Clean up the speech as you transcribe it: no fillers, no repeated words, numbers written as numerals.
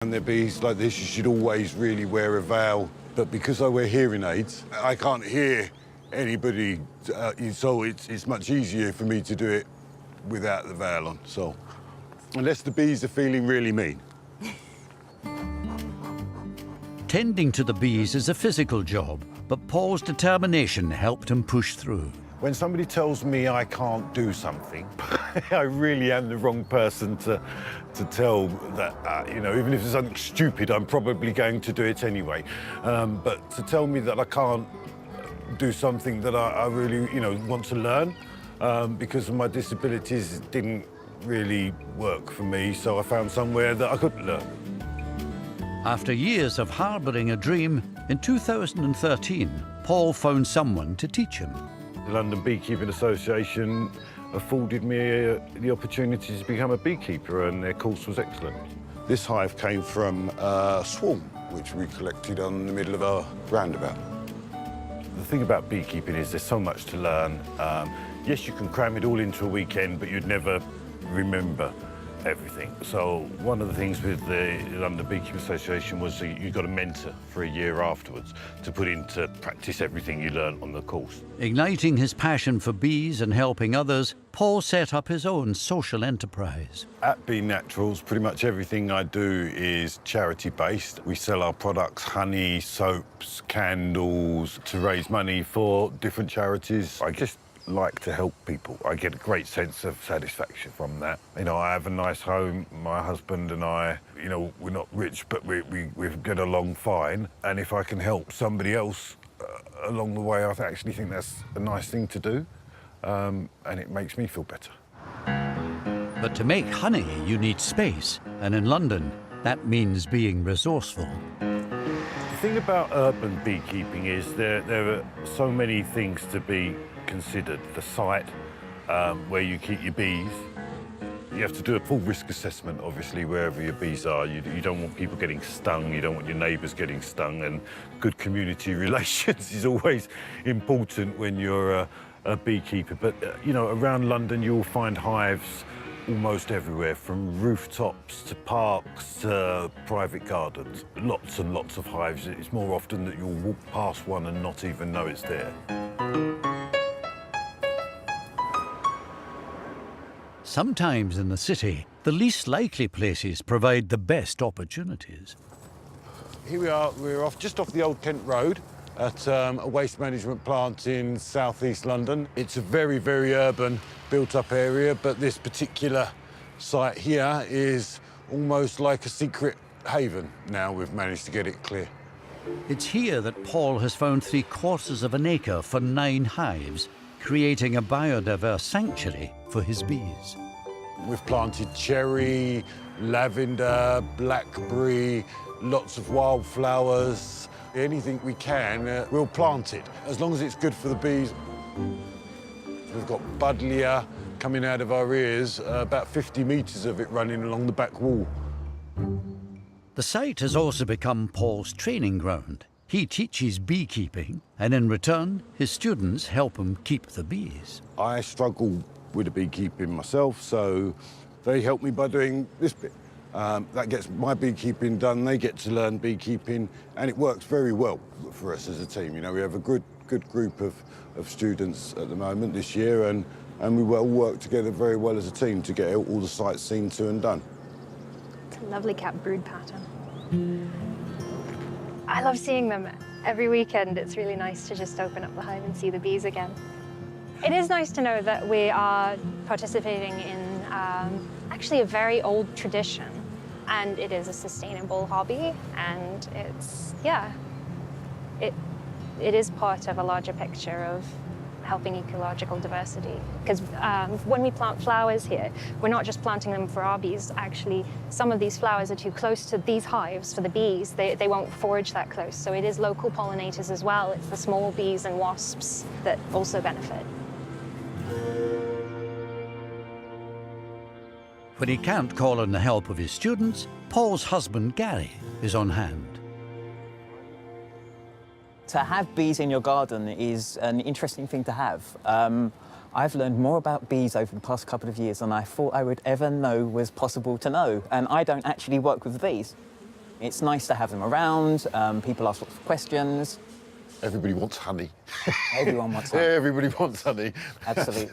And there bees like this, you should always really wear a veil. But because I wear hearing aids, I can't hear anybody, so it's much easier for me to do it without the veil on. So, unless the bees are feeling really mean. Tending to the bees is a physical job, but Paul's determination helped him push through. When somebody tells me I can't do something, I really am the wrong person to tell that, you know, even if it's something stupid, I'm probably going to do it anyway. But to tell me that I can't do something that I really, you know, want to learn because of my disabilities, it didn't really work for me, so I found somewhere that I could learn. After years of harbouring a dream, in 2013, Paul found someone to teach him. The London Beekeeping Association afforded me the opportunity to become a beekeeper, and their course was excellent. This hive came from a swarm, which we collected on the middle of our roundabout. The thing about beekeeping is there's so much to learn. Yes, you can cram it all into a weekend, but you'd never remember everything. So one of the things with the London Beekeeping Association was that you got a mentor for a year afterwards to put into practice everything you learned on the course. Igniting his passion for bees and helping others, Paul set up his own social enterprise. At Bee Naturals, pretty much everything I do is charity-based. We sell our products, honey, soaps, candles, to raise money for different charities. I just like to help people. I get a great sense of satisfaction from that. You know, I have a nice home. My husband and I, you know, we're not rich, but we get along fine. And if I can help somebody else along the way, I actually think that's a nice thing to do. And it makes me feel better. But to make honey, you need space. And in London, that means being resourceful. The thing about urban beekeeping is there are so many things to be considered. The site where you keep your bees. You have to do a full risk assessment, obviously, wherever your bees are. You don't want people getting stung, you don't want your neighbours getting stung, and good community relations is always important when you're a beekeeper. But, you know, around London you'll find hives almost everywhere, from rooftops to parks to private gardens. Lots and lots of hives. It's more often that you'll walk past one and not even know it's there. Sometimes in the city, the least likely places provide the best opportunities. Here we are, we're just off the Old Kent Road at a waste management plant in southeast London. It's a very, very urban, built-up area, but this particular site here is almost like a secret haven now we've managed to get it clear. It's here that Paul has found 3/4 of an acre for 9 hives, creating a biodiverse sanctuary for his bees. We've planted cherry, lavender, blackberry, lots of wildflowers. Anything we can, we'll plant it, as long as it's good for the bees. We've got buddleia coming out of our ears, about 50 metres of it running along the back wall. The site has also become Paul's training ground. He teaches beekeeping, and in return, his students help him keep the bees. I struggle with the beekeeping myself, so they help me by doing this bit. That gets my beekeeping done, they get to learn beekeeping, and it works very well for us as a team. You know, we have a good group of students at the moment this year, and we all work together very well as a team to get all the sites seen to and done. It's a lovely capped brood pattern. I love seeing them every weekend. It's really nice to just open up the hive and see the bees again. It is nice to know that we are participating in actually a very old tradition, and it is a sustainable hobby, and it's, yeah, it is part of a larger picture of helping ecological diversity. Because when we plant flowers here, we're not just planting them for our bees. Actually, some of these flowers are too close to these hives for the bees. They won't forage that close. So it is local pollinators as well. It's the small bees and wasps that also benefit. When he can't call on the help of his students, Paul's husband, Gary, is on hand. To have bees in your garden is an interesting thing to have. I've learned more about bees over the past couple of years than I thought I would ever know was possible to know, and I don't actually work with bees. It's nice to have them around. People ask lots of questions. Everybody wants honey. Everyone wants honey. Everybody wants honey. Absolutely.